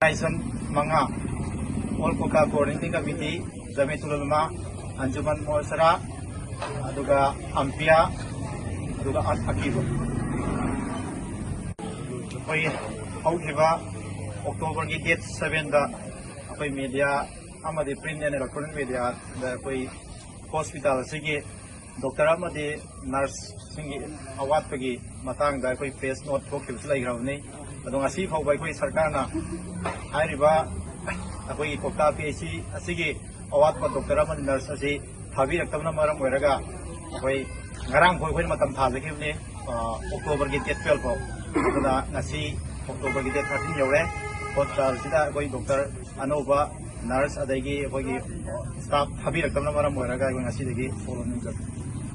Aisan Manga, All Coca Coordinating Committee, Jamiatul Ulama, Anjuman Muasara, aduga Ampia, aduga Akiba. Koi haukiba October ki date 7 da koi media amadi print and electronic media da koi hospital sigi doctor amadi nurse singi awat pagi matang da koi face note thokib lai gravni adong asi phau bai koi sarkar na hairiba akoi kokta PHC asigi awat pa doctor amadi nurse asi thabi raktamna maram oiraga koi ngarang koi matam thabekibni October ki date 12 ko aduna ngasi October ki date 13 yaure hospital sida koi doctor anoba nurse adagi koi staff thabi raktamna maram oiraga ngasi dagi follow